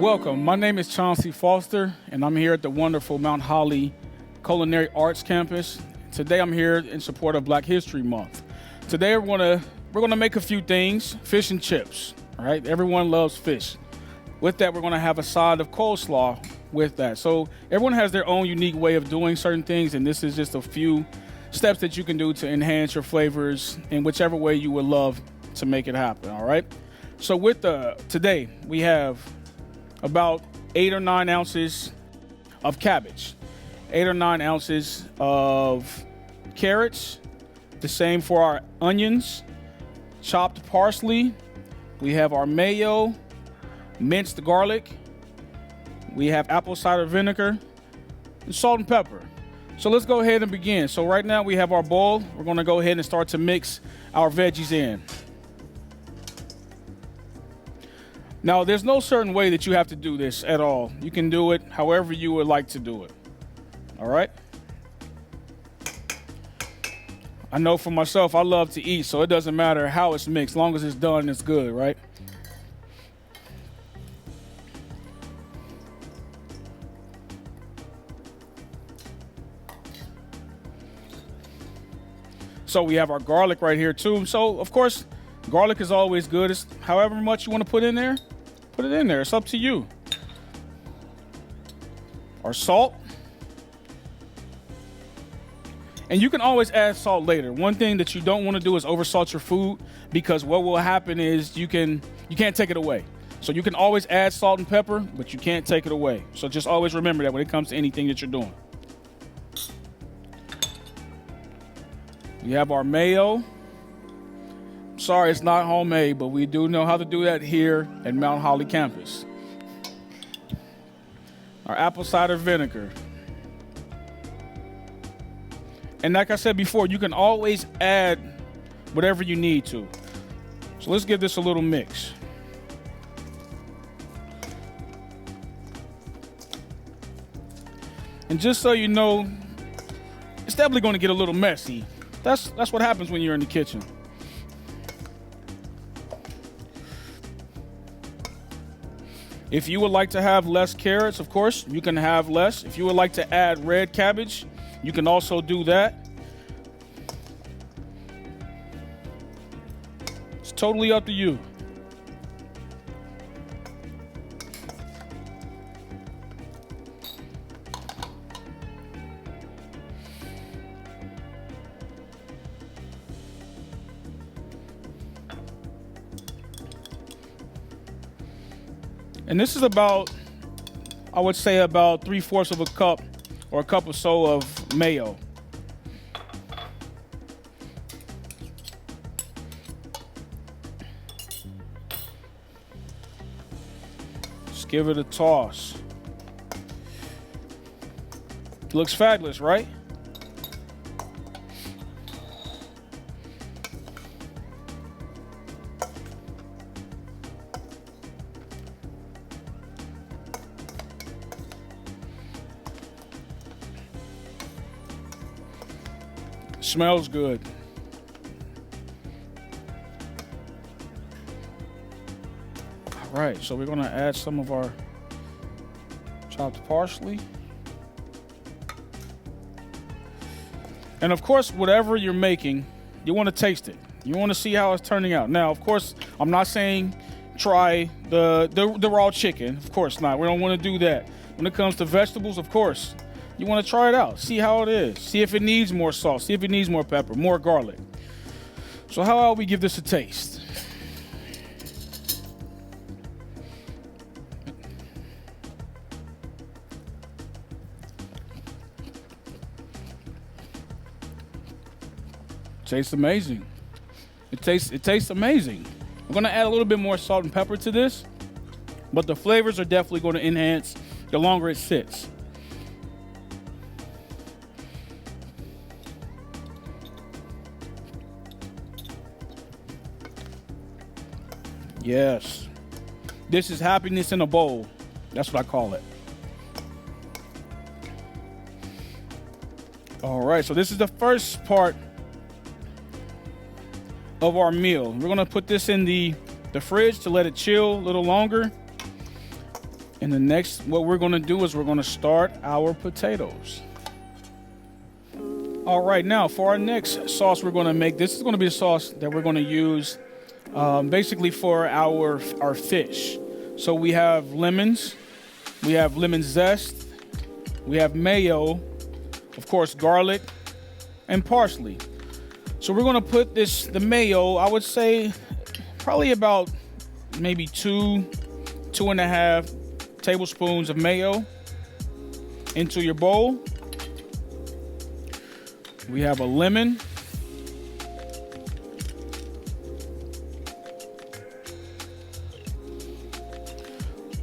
Welcome. My name is Chaunce Foster, and I'm here at the wonderful Mount Holly Culinary Arts Campus. Today I'm here in support of Black History Month. Today we're gonna make a few things, fish and chips. All right, everyone loves fish. With that, we're gonna have a side of coleslaw with that. So everyone has their own unique way of doing certain things, and this is just a few steps that you can do to enhance your flavors in whichever way you would love to make it happen. All right. So today we have about 8 or 9 ounces of cabbage, 8 or 9 ounces of carrots, the same for our onions, chopped parsley. We have our mayo, minced garlic. We have apple cider vinegar, and salt and pepper. So let's go ahead and begin. So right now we have our bowl. We're going to go ahead and start to mix our veggies in. Now, there's no certain way that you have to do this at all. You can do it however you would like to do it. All right? I know for myself, I love to eat, so it doesn't matter how it's mixed. As long as it's done, it's good, right? So we have our garlic right here too. So, of course, garlic is always good. It's however much you want to put in there. Put it in there. It's up to you. Our salt. And you can always add salt later. One thing that you don't want to do is oversalt your food, because what will happen is you can't take it away. So you can always add salt and pepper, but you can't take it away. So just always remember that when it comes to anything that you're doing. We have our mayo. Sorry, it's not homemade, but we do know how to do that here at Mount Holly campus. Our apple cider vinegar. And like I said before, you can always add whatever you need to. So let's give this a little mix. And just so you know, it's definitely going to get a little messy. That's what happens when you're in the kitchen. If you would like to have less carrots, of course, you can have less. If you would like to add red cabbage, you can also do that. It's totally up to you. And this is about, I would say about 3/4 of a cup or a cup or so of mayo. Just give it a toss. Looks fabulous, right? Smells good. All right, so we're gonna add some of our chopped parsley. And of course, whatever you're making, you wanna taste it. You wanna see how it's turning out. Now, of course, I'm not saying try the raw chicken. Of course not, we don't wanna do that. When it comes to vegetables, of course, you want to try it out, see how it is, see if it needs more salt, see if it needs more pepper, more garlic. So how about we give this a taste? Tastes amazing. It tastes amazing. I'm going to add a little bit more salt and pepper to this, but the flavors are definitely going to enhance the longer it sits. Yes. This is happiness in a bowl. That's what I call it. All right, so this is the first part of our meal. We're gonna put this in the fridge to let it chill a little longer. And the next, what we're gonna do is we're gonna start our potatoes. All right, now for our next sauce we're gonna make, this is gonna be a sauce that we're gonna use basically for our fish. So we have lemons, we have lemon zest, we have mayo, of course garlic, and parsley. So we're gonna put the mayo, I would say probably about maybe 2.5 tablespoons of mayo into your bowl. We have a lemon.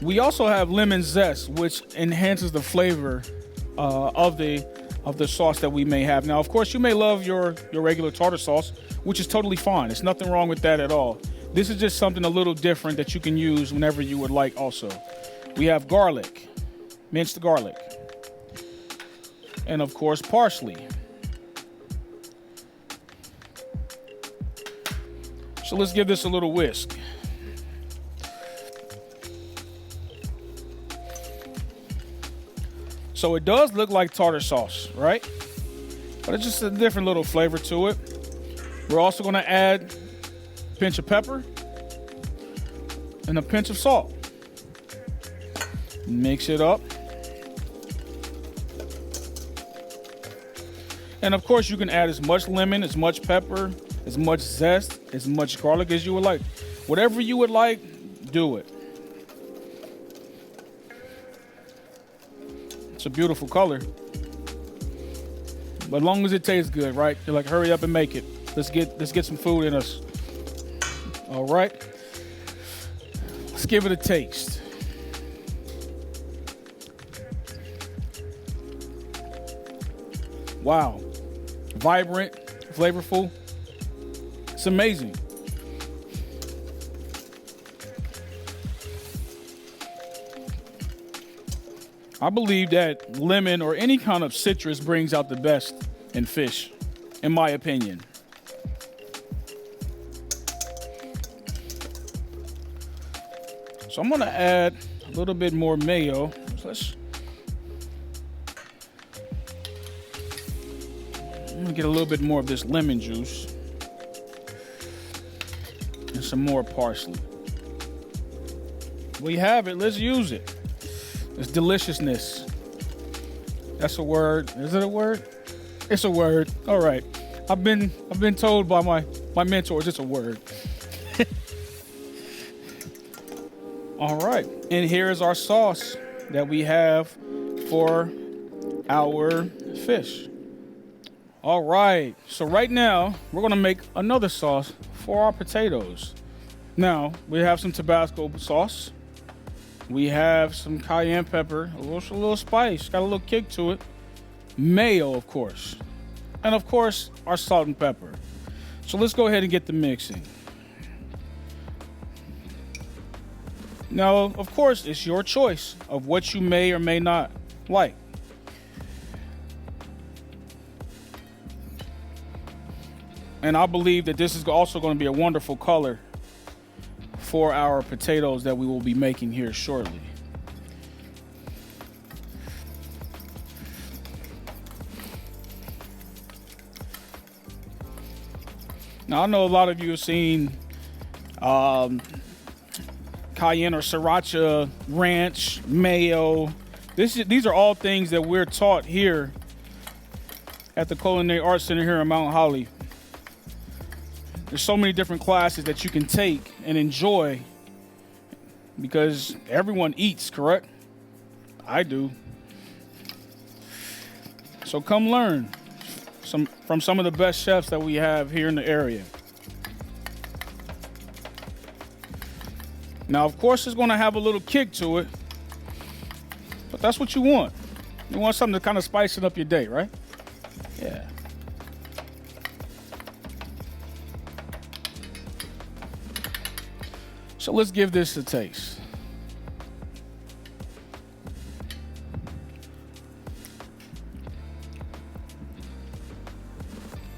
We also have lemon zest, which enhances the flavor of the sauce that we may have. Now, of course, you may love your regular tartar sauce, which is totally fine. There's nothing wrong with that at all. This is just something a little different that you can use whenever you would like also. We have garlic, minced garlic, and of course, parsley. So let's give this a little whisk. So it does look like tartar sauce, right? But it's just a different little flavor to it. We're also gonna add a pinch of pepper and a pinch of salt. Mix it up. And of course you can add as much lemon, as much pepper, as much zest, as much garlic as you would like. Whatever you would like, do it. It's a beautiful color. But as long as it tastes good, right? You're like, hurry up and make it. Let's get some food in us. All right. Let's give it a taste. Wow. Vibrant, flavorful. It's amazing. I believe that lemon or any kind of citrus brings out the best in fish, in my opinion. So I'm gonna add a little bit more mayo. I'm gonna get a little bit more of this lemon juice. And some more parsley. We have it, let's use it. It's deliciousness. That's a word. Is it a word? It's a word. All right. I've been told by my mentors it's a word. All right. And here is our sauce that we have for our fish. All right. So right now we're gonna make another sauce for our potatoes. Now we have some Tabasco sauce. We have some cayenne pepper, a little spice, got a little kick to it. Mayo, of course. And of course, our salt and pepper. So let's go ahead and get the mixing. Now, of course, it's your choice of what you may or may not like. And I believe that this is also going to be a wonderful color for our potatoes that we will be making here shortly. Now I know a lot of you have seen cayenne or sriracha ranch, mayo. These are all things that we're taught here at the Culinary Arts Center here in Mount Holly. There's so many different classes that you can take and enjoy because everyone eats, correct? I do. So come learn from some of the best chefs that we have here in the area. Now, of course, it's going to have a little kick to it, but that's what you want. You want something to kind of spice it up your day, right? Yeah. So let's give this a taste.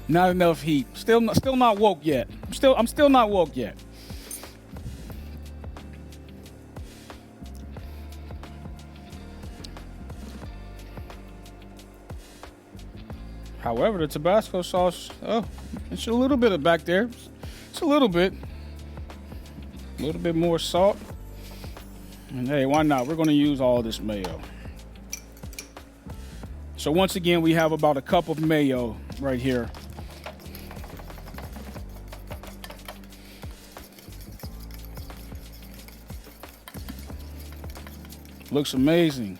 Not enough heat. Still not woke yet. I'm still not woke yet. However, the Tabasco sauce, oh, it's a little bit of back there. It's a little bit more salt. And hey, why not? We're going to use all this mayo. So once again, we have about a cup of mayo right here. Looks amazing.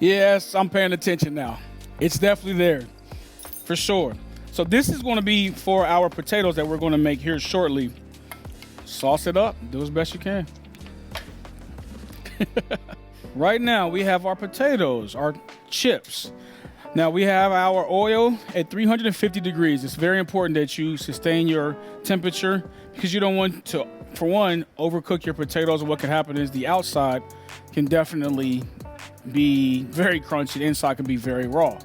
Yes, I'm paying attention now. It's definitely there, for sure. So this is going to be for our potatoes that we're going to make here shortly. Sauce it up. Do as best you can. Right now, we have our potatoes, our chips. Now, we have our oil at 350 degrees. It's very important that you sustain your temperature because you don't want to, for one, overcook your potatoes. And what can happen is the outside can definitely be very crunchy. The inside can be very raw.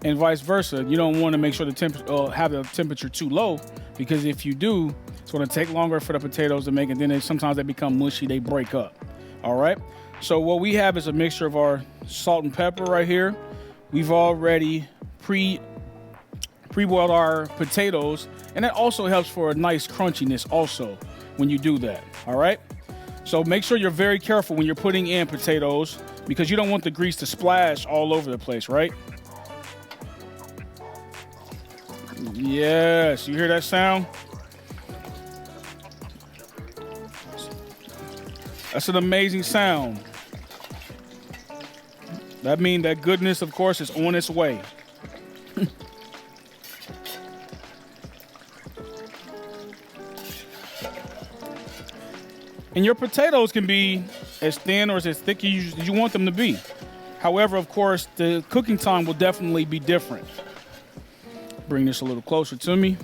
And vice versa. You don't want to make sure the have the temperature too low because if you do, it's going to take longer for the potatoes to make it. Then sometimes they become mushy. They break up. All right. So what we have is a mixture of our salt and pepper right here. We've already pre-boiled our potatoes, and that also helps for a nice crunchiness also when you do that. All right. So make sure you're very careful when you're putting in potatoes because you don't want the grease to splash all over the place, right? Yes, you hear that sound? That's an amazing sound. That means that goodness, of course, is on its way. And your potatoes can be as thin or as thick as you want them to be. However, of course, the cooking time will definitely be different. Bring this a little closer to me.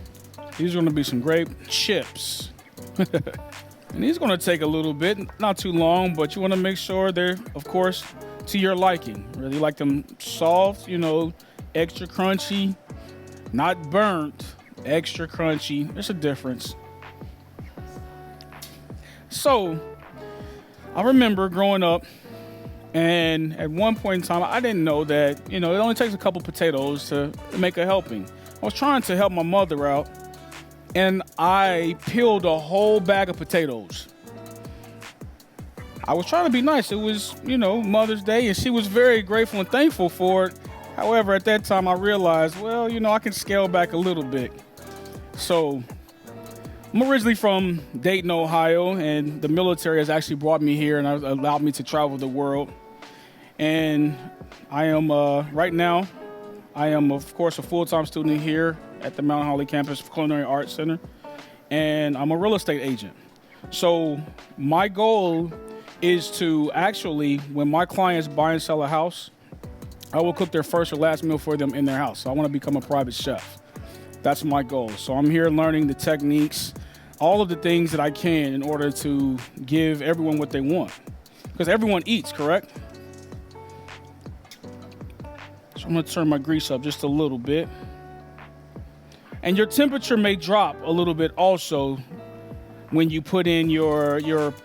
These are going to be some great chips. And these are going to take a little bit, not too long, but you want to make sure they're, of course, to your liking. Really like them soft, extra crunchy, not burnt, extra crunchy. There's a difference. So, I remember growing up, and at one point in time, I didn't know that, it only takes a couple potatoes to make a helping. I was trying to help my mother out, and I peeled a whole bag of potatoes. I was trying to be nice. It was, Mother's Day, and she was very grateful and thankful for it. However, at that time, I realized, I can scale back a little bit. So, I'm originally from Dayton, Ohio, and the military has actually brought me here and allowed me to travel the world. And I am, right now, of course, a full-time student here at the Mount Holly campus of Culinary Arts Center, and I'm a real estate agent. So my goal is to actually, when my clients buy and sell a house, I will cook their first or last meal for them in their house. So I want to become a private chef. That's my goal. So I'm here learning the techniques, all of the things that I can in order to give everyone what they want. Because everyone eats, correct? So I'm going to turn my grease up just a little bit. And your temperature may drop a little bit also when you put in your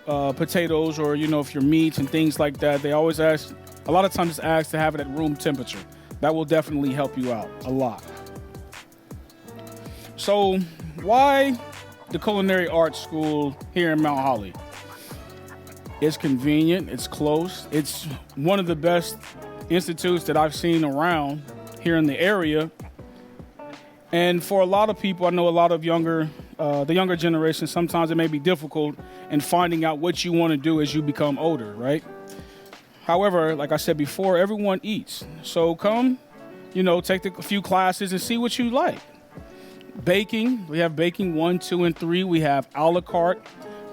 potatoes or, if your meats and things like that. They always ask, a lot of times it's asked to have it at room temperature. That will definitely help you out a lot. So why the Culinary Arts School here in Mount Holly? It's convenient, it's close, it's one of the best institutes that I've seen around here in the area. And for a lot of people, I know a lot of the younger generation, sometimes it may be difficult in finding out what you want to do as you become older, right? However, like I said before, everyone eats. So come, take a few classes and see what you like. Baking, we have baking 1, 2, and 3. We have a la carte.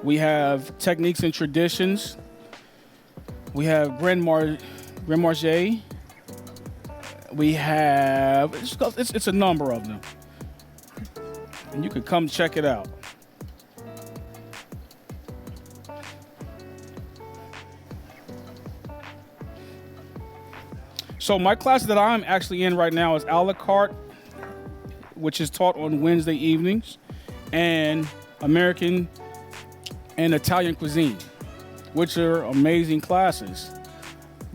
We have techniques and traditions. We have Grand Marché. We have, it's a number of them. And you can come check it out. So my class that I'm actually in right now is a la carte, which is taught on Wednesday evenings. and American and Italian cuisine, which are amazing classes.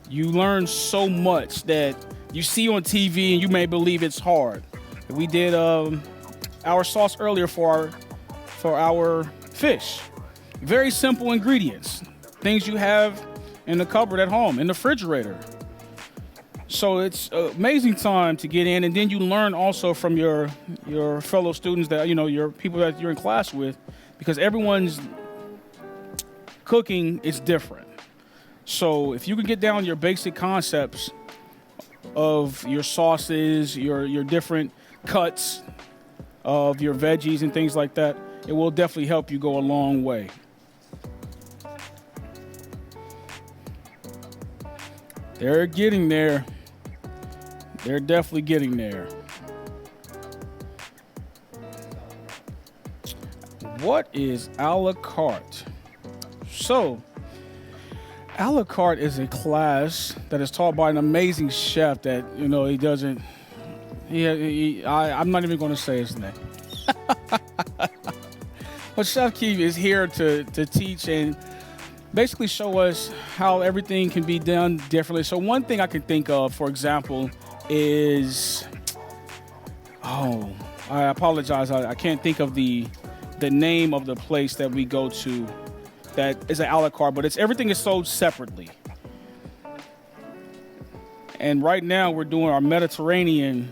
You learn so much that you see on TV and you may believe it's hard. We did our sauce earlier for our fish. Very simple ingredients, things you have in the cupboard at home, in the refrigerator. So it's an amazing time to get in, and then you learn also from your fellow students that, your people that you're in class with, because everyone's cooking is different. So if you can get down your basic concepts of your sauces, your different cuts of your veggies and things like that, it will definitely help you go a long way. They're getting there. They're definitely getting there. What is a la carte? So, a la carte is a class that is taught by an amazing chef that, he doesn't, I'm not even going to say his name. But Chef Keith is here to teach and basically show us how everything can be done differently. So one thing I can think of, for example, is, I apologize, I can't think of the name of the place that we go to that is an a la carte, but everything is sold separately. And right now we're doing our Mediterranean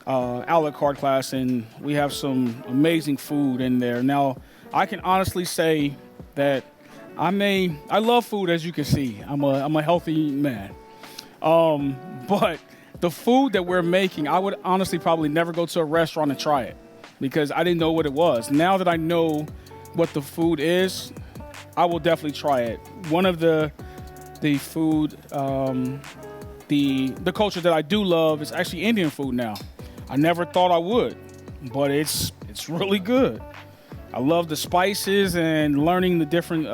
a la carte class, and we have some amazing food in there. Now, I can honestly say that I love food, as you can see. I'm a healthy man. But the food that we're making, I would honestly probably never go to a restaurant and try it because I didn't know what it was. Now that I know what the food is, I will definitely try it. One of the food, the culture that I do love is actually Indian food now. I never thought I would, but it's really good. I love the spices and learning the different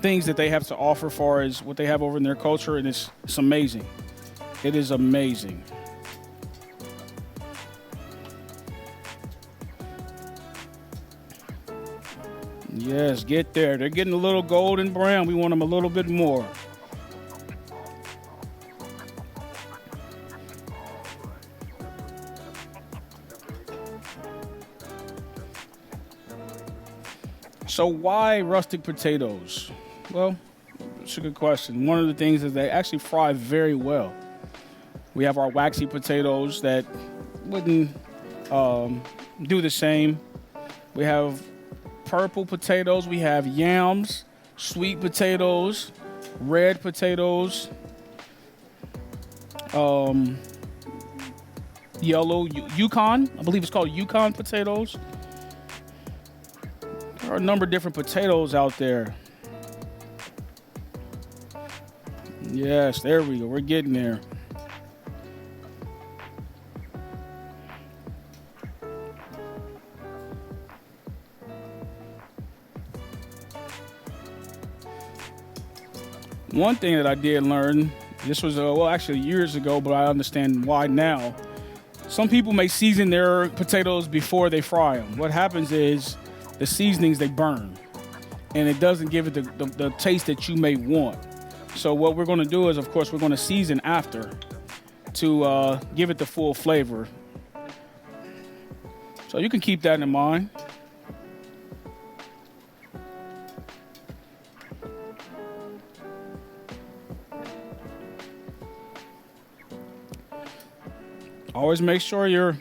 things that they have to offer as far as what they have over in their culture, and it's amazing. It is amazing. Yes, get there. They're getting a little golden brown. We want them a little bit more. So why rustic potatoes? Well, it's a good question. One of the things is they actually fry very well. We have our waxy potatoes that wouldn't do the same. We have purple potatoes. We have yams, sweet potatoes, red potatoes, yellow Yukon. I believe it's called Yukon potatoes. There are a number of different potatoes out there. Yes, there we go. We're getting there. One thing that I did learn, this was, actually years ago, but I understand why now. Some people may season their potatoes before they fry them. What happens is the seasonings, they burn, and it doesn't give it the taste that you may want. So what we're going to do is, of course, we're going to season after to give it the full flavor. So you can keep that in mind. Always make sure you're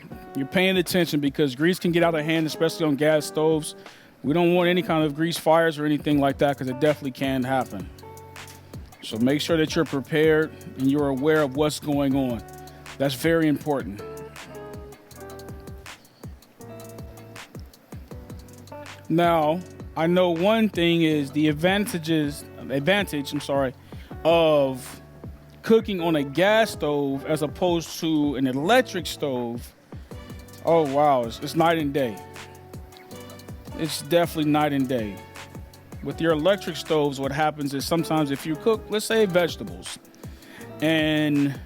paying attention because grease can get out of hand, especially on gas stoves. We don't want any kind of grease fires or anything like that because it definitely can happen. So make sure that you're prepared and you're aware of what's going on. That's very important. Now, I know one thing is the advantage of cooking on a gas stove as opposed to an electric stove. Oh wow, it's night and day. It's definitely night and day. With your electric stoves, what happens is sometimes if you cook, let's say vegetables, and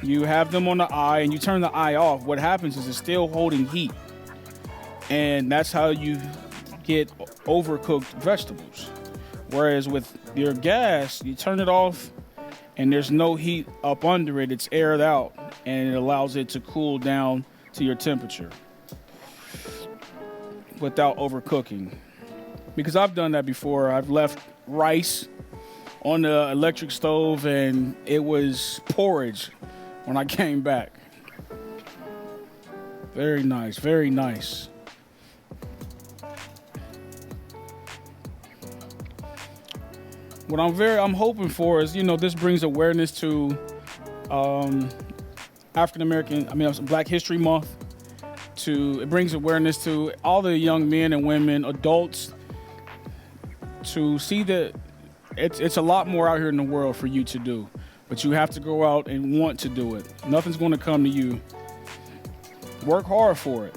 you have them on the eye and you turn the eye off, what happens is it's still holding heat. and that's how you get overcooked vegetables. Whereas with your gas, you turn it off and there's no heat up under it. It's aired out and it allows it to cool down to your temperature without overcooking. Because I've done that before. I've left rice on the electric stove and it was porridge when I came back. Very nice, very nice. What I'm hoping for is, this brings awareness to Black History Month. It brings awareness to all the young men and women, adults, to see that it's a lot more out here in the world for you to do, but you have to go out and want to do it. Nothing's going to come to you. Work hard for it.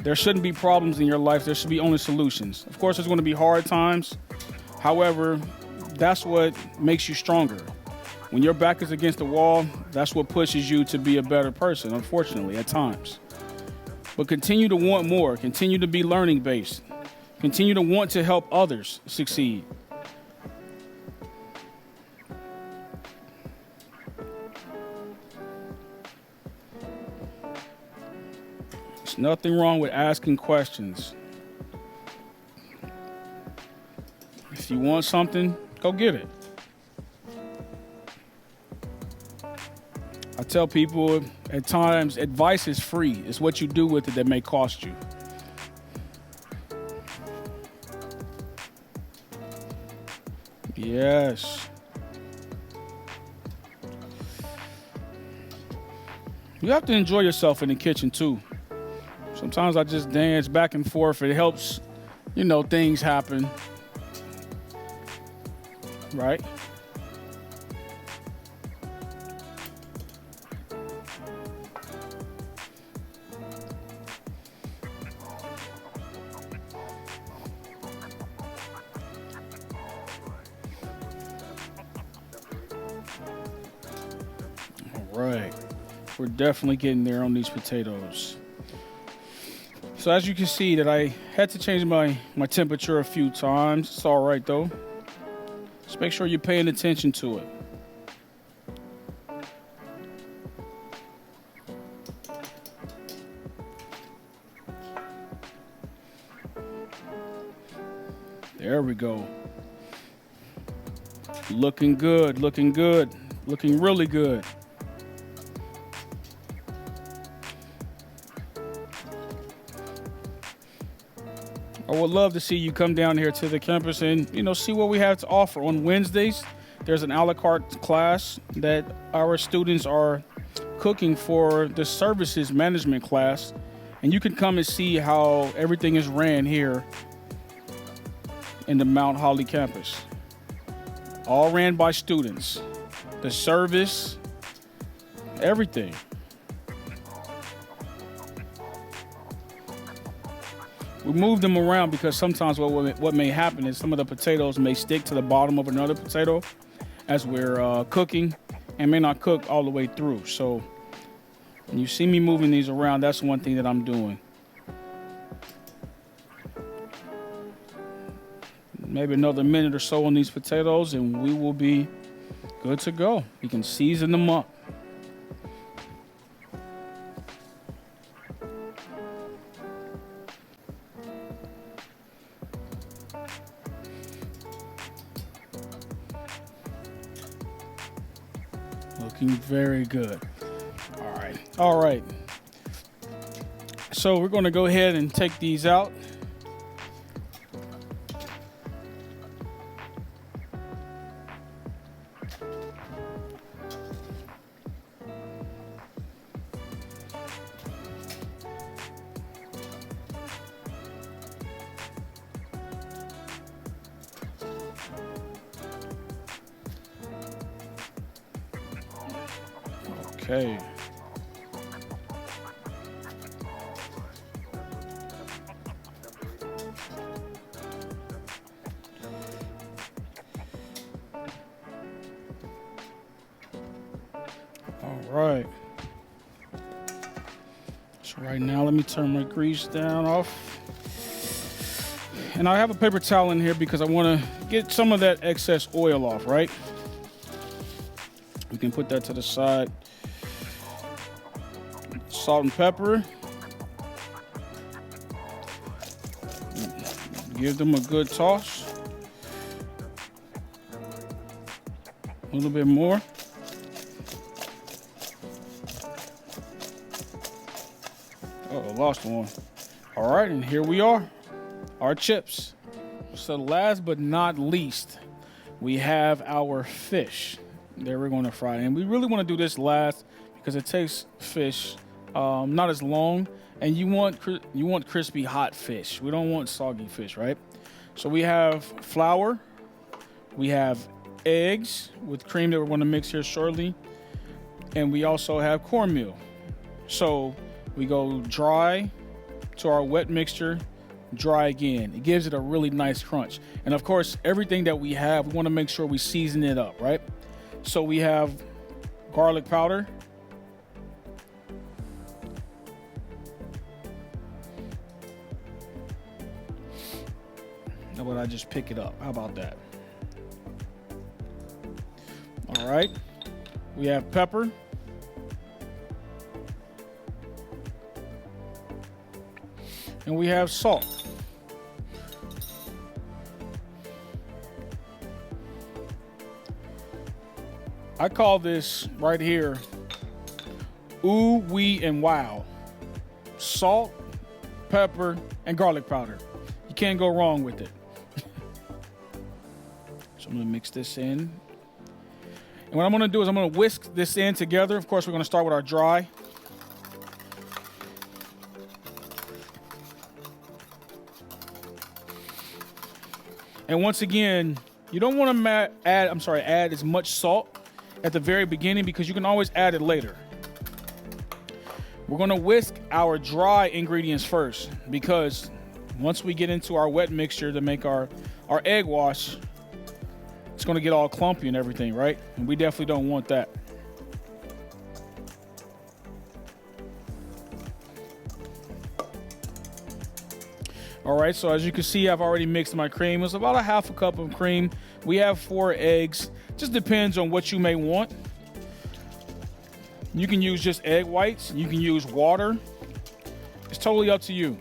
There shouldn't be problems in your life. There should be only solutions. Of course, there's going to be hard times. However, that's what makes you stronger. When your back is against the wall, that's what pushes you to be a better person, unfortunately, at times. But continue to want more. Continue to be learning based. Continue to want to help others succeed. There's nothing wrong with asking questions. If you want something, go get it. I tell people at times, advice is free. It's what you do with it that may cost you. Yes. You have to enjoy yourself in the kitchen too. Sometimes I just dance back and forth. It helps, things happen. Right? Right. We're definitely getting there on these potatoes. So as you can see that I had to change my temperature a few times. It's all right though. Just make sure you're paying attention to it. There we go. Looking good, looking good, looking really good. I would love to see you come down here to the campus and, see what we have to offer. On Wednesdays, there's an a la carte class that our students are cooking for the services management class. And you can come and see how everything is ran here in the Mount Holly campus. All ran by students. The service, everything. We move them around because sometimes what may happen is some of the potatoes may stick to the bottom of another potato as we're cooking and may not cook all the way through. So when you see me moving these around, that's one thing that I'm doing. Maybe another minute or so on these potatoes and we will be good to go. You can season them up. Looking very good. All right. So we're going to go ahead and take these out. Okay. All right. Right now, let me turn my grease down off. And I have a paper towel in here because I want to get some of that excess oil off, right? We can put that to the side. Salt and pepper. Give them a good toss. A little bit more. Oh, I lost one. All right, and here we are, our chips. So last but not least, we have our fish that we're going to fry. And we really want to do this last because it takes fish not as long, and you want crispy hot fish. We don't want soggy fish, right? So we have flour, we have eggs with cream that we're going to mix here shortly, and we also have cornmeal. So we go dry to our wet mixture, dry again. It gives it a really nice crunch. And of course, everything that we have, we want to make sure we season it up, right? So we have garlic powder, how about I just pick it up? How about that? All right, we have pepper, and we have salt. I call this right here, ooh, wee, and wow. Salt, pepper, and garlic powder. You can't go wrong with it. So I'm gonna mix this in. And what I'm gonna do is I'm gonna whisk this in together. Of course, we're gonna start with our dry. And once again, you don't want to add as much salt at the very beginning because you can always add it later. We're going to whisk our dry ingredients first because once we get into our wet mixture to make our egg wash, it's going to get all clumpy and everything, right? And we definitely don't want that. All right, so as you can see, I've already mixed my cream. It's about a half a cup of cream. We have 4 eggs. Just depends on what you may want. You can use just egg whites. You can use water. It's totally up to you.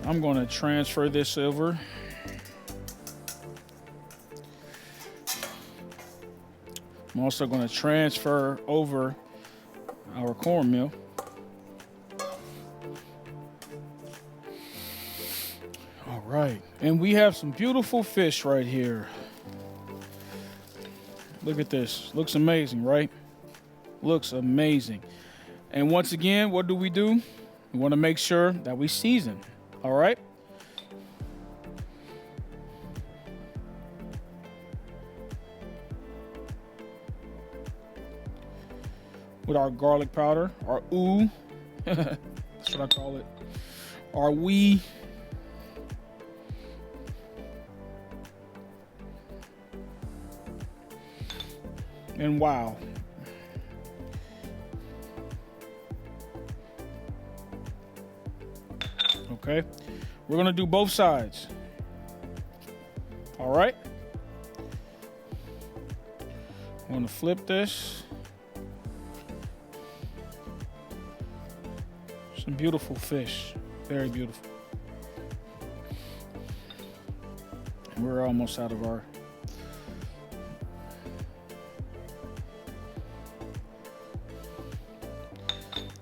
I'm going to transfer this over. I'm also going to transfer over our cornmeal. All right, and we have some beautiful fish right here. Look at this. Looks amazing, right? Looks amazing. And once again, what do? We want to make sure that we season. All right. With our garlic powder, our ooh, that's what I call it, our wee, and wow. Okay, we're gonna do both sides. All right, I'm gonna flip this. Some beautiful fish, very beautiful. We're almost out of our.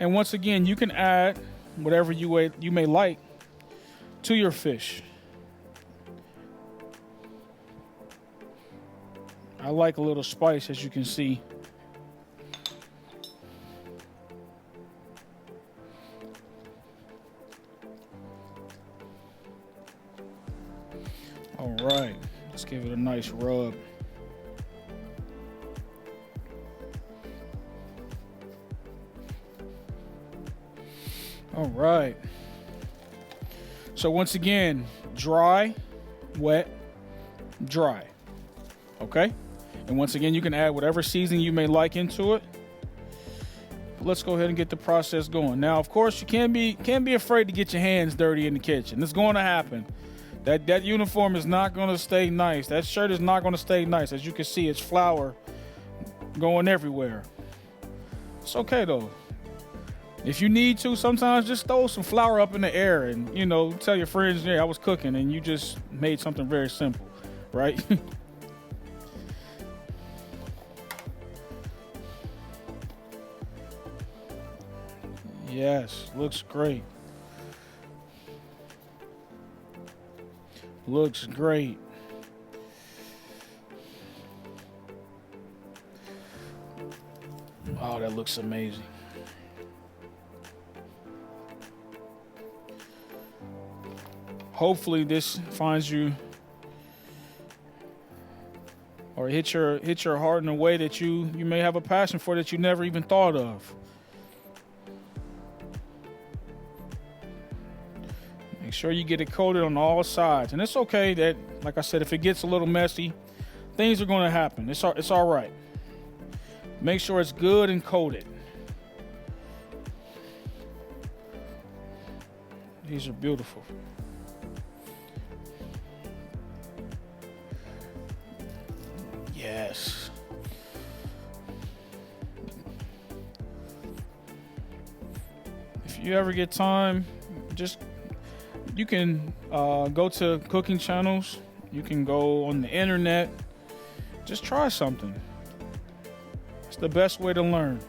And once again, you can add whatever you may like to your fish. I like a little spice, as you can see. All right, let's give it a nice rub. All right. So once again, dry, wet, dry. Okay? And once again, you can add whatever seasoning you may like into it. But let's go ahead and get the process going. Now, of course, you can't be afraid to get your hands dirty in the kitchen. It's going to happen. That uniform is not going to stay nice. That shirt is not going to stay nice. As you can see, it's flour going everywhere. It's okay though. If you need to, sometimes just throw some flour up in the air and, you know, tell your friends, yeah, I was cooking, and you just made something very simple, right? Yes, looks great. Looks great. Oh, that looks amazing. Hopefully this finds you or hit your heart in a way that you may have a passion for that you never even thought of. Make sure you get it coated on all sides. And it's okay that, like I said, if it gets a little messy, things are going to happen. It's all right. Make sure it's good and coated. These are beautiful. Yes. If you ever get time, you can go to cooking channels. You can go on the internet. Just try something. It's the best way to learn.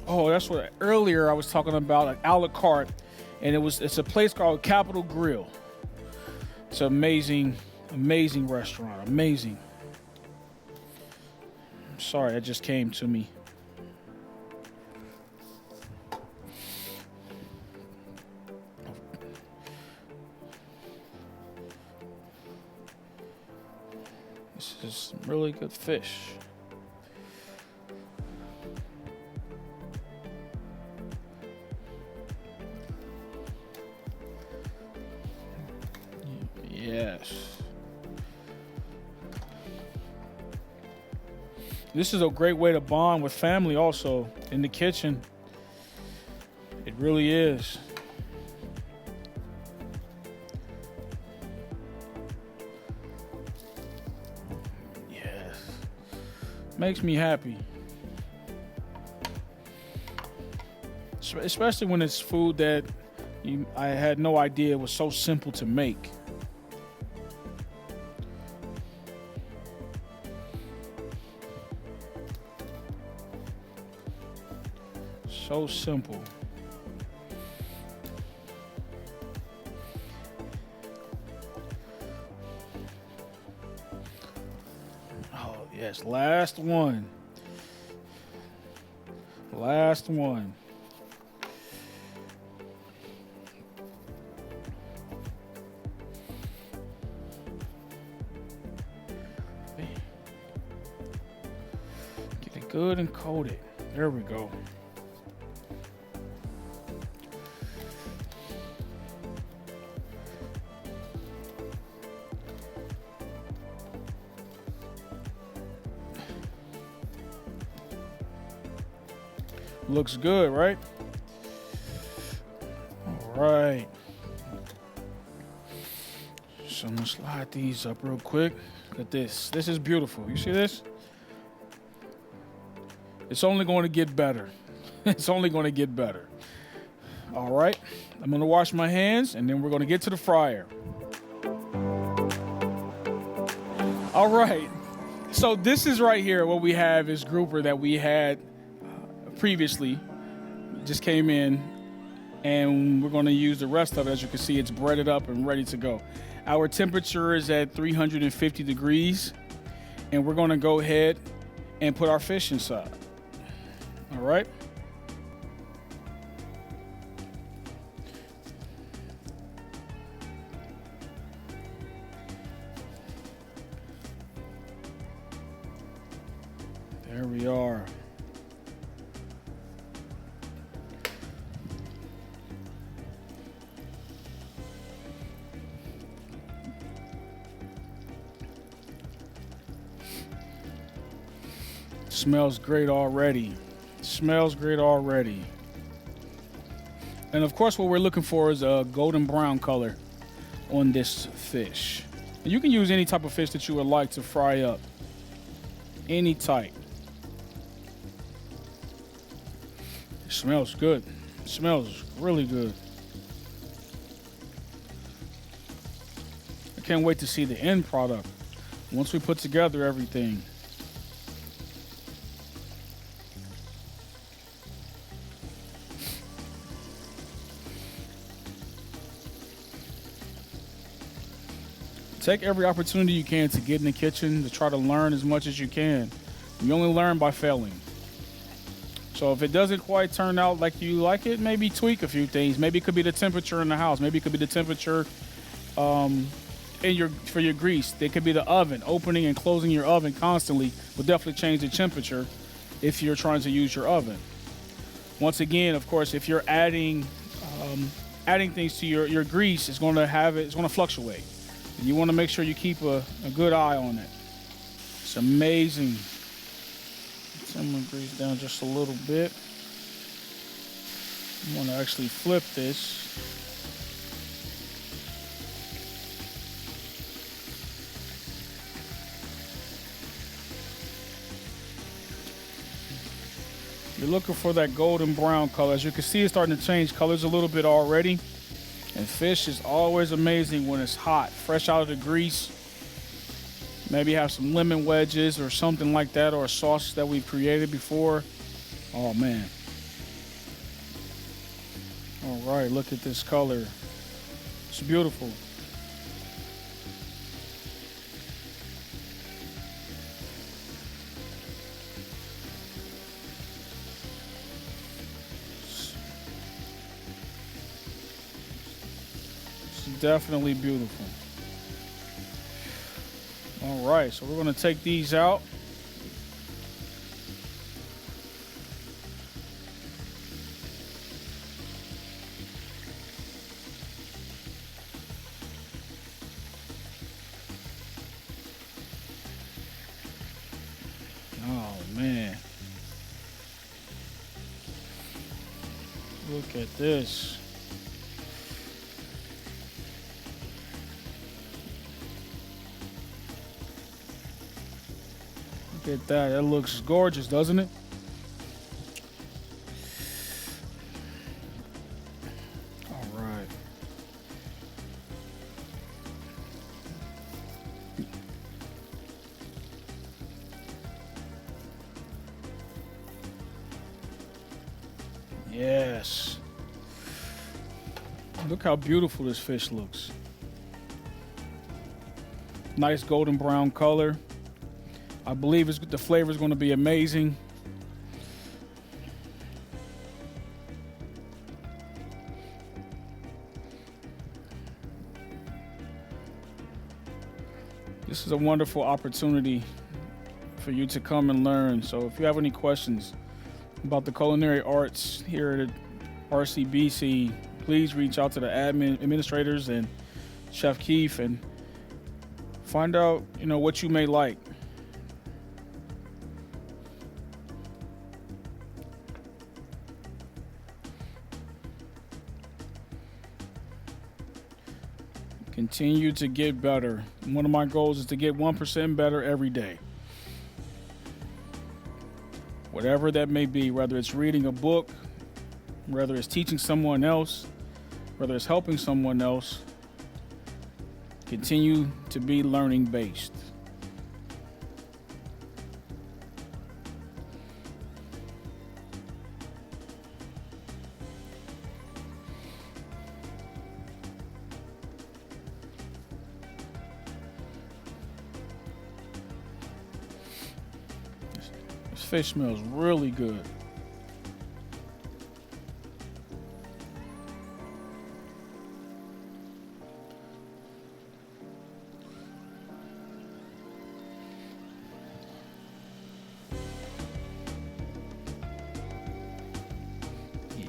Oh, that's what earlier I was talking about, an a la carte, and it's a place called Capitol Grill. It's an amazing restaurant. Amazing. Sorry, that just came to me. This is some really good fish. Yes. This is a great way to bond with family also in the kitchen. It really is. Yes. Makes me happy. Especially when it's food that I had no idea was so simple to make. So simple. Oh, yes. Last one. Last one. Get it good and coated. There we go. Looks good, right? All right. So I'm gonna slide these up real quick. Look at this. This is beautiful. You see this? It's only going to get better. It's only going to get better. All right. I'm going to wash my hands, and then we're going to get to the fryer. All right. So this is right here what we have is grouper that we had previously. Just came in, and we're going to use the rest of it. As you can see, it's breaded up and ready to go. Our temperature is at 350 degrees, and we're going to go ahead and put our fish inside. All right. There we are. Smells great already. Smells great already. And of course, what we're looking for is a golden brown color on this fish. And you can use any type of fish that you would like to fry up. Any type. It smells good. It smells really good. I can't wait to see the end product once we put together everything. Take every opportunity you can to get in the kitchen, to try to learn as much as you can. You only learn by failing. So if it doesn't quite turn out like you like it, maybe tweak a few things. Maybe it could be the temperature in the house. Maybe it could be the temperature for your grease. It could be the oven. Opening and closing your oven constantly will definitely change the temperature if you're trying to use your oven. Once again, of course, if you're adding things to your grease, it's going to fluctuate. You want to make sure you keep a good eye on it. It's amazing. Turn my grease down just a little bit. I want to actually flip this. You're looking for that golden brown color. As you can see, it's starting to change colors a little bit already. And fish is always amazing when it's hot, fresh out of the grease. Maybe have some lemon wedges or something like that, or a sauce that we've created before. Oh man. All right, look at this color. It's beautiful. Definitely beautiful. All right, so we're going to take these out. Oh man, look at this. Look at that. That looks gorgeous, doesn't it? All right. Yes. Look how beautiful this fish looks. Nice golden brown color. I believe the flavor is going to be amazing. This is a wonderful opportunity for you to come and learn. So if you have any questions about the culinary arts here at RCBC, please reach out to the administrators and Chef Keith and find out, what you may like. Continue to get better. One of my goals is to get 1% better every day. Whatever that may be, whether it's reading a book, whether it's teaching someone else, whether it's helping someone else, continue to be learning based. This fish smells really good.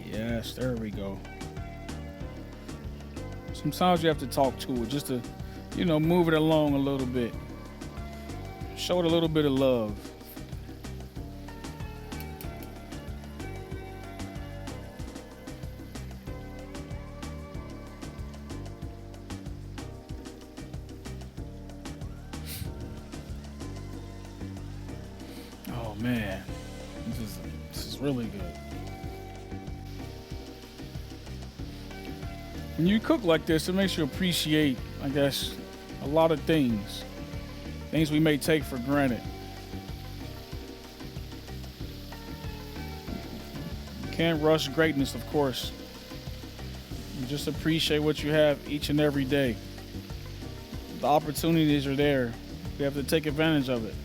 Yes, there we go. Sometimes you have to talk to it just to, move it along a little bit. Show it a little bit of love. man, this is really good. When you cook like this, it makes you appreciate, I guess, a lot of things we may take for granted. You can't rush greatness, of course. You just appreciate what you have each and every day. The opportunities are there. We have to take advantage of it.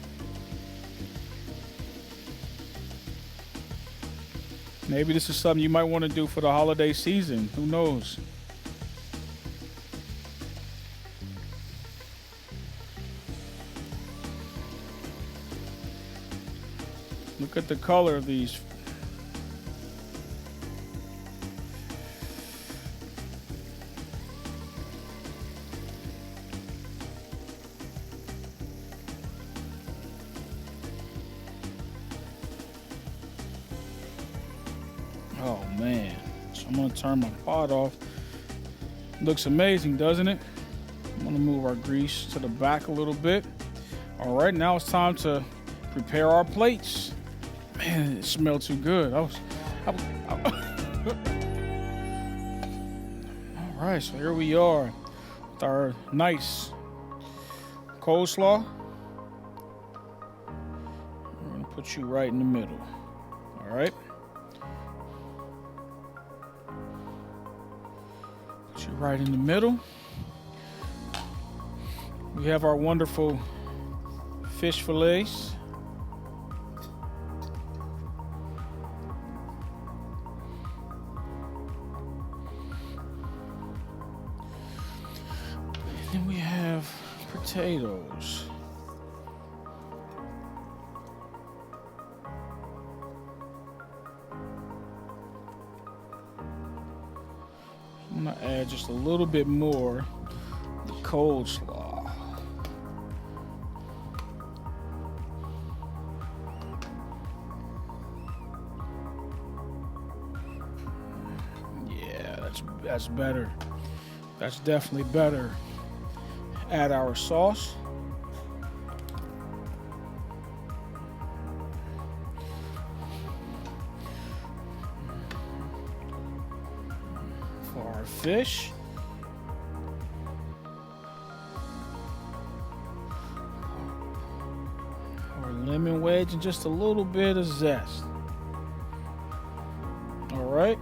Maybe this is something you might want to do for the holiday season. Who knows? Look at the color of these. Oh man, so I'm gonna turn my pot off. Looks amazing, doesn't it? I'm gonna move our grease to the back a little bit. All right, now it's time to prepare our plates. Man, it smelled too good. All right, so here we are with our nice coleslaw. We're gonna put you right in the middle. All right. Put you right in the middle. We have our wonderful fish fillets. Then we have potatoes. I'm gonna add just a little bit more of the coleslaw. Yeah, that's better. That's definitely better. Add our sauce. For our fish. Our lemon wedge and just a little bit of zest. All right.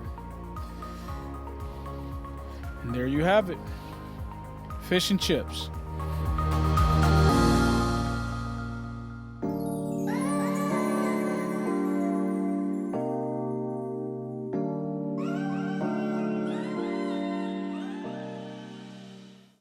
And there you have it. Fish and chips.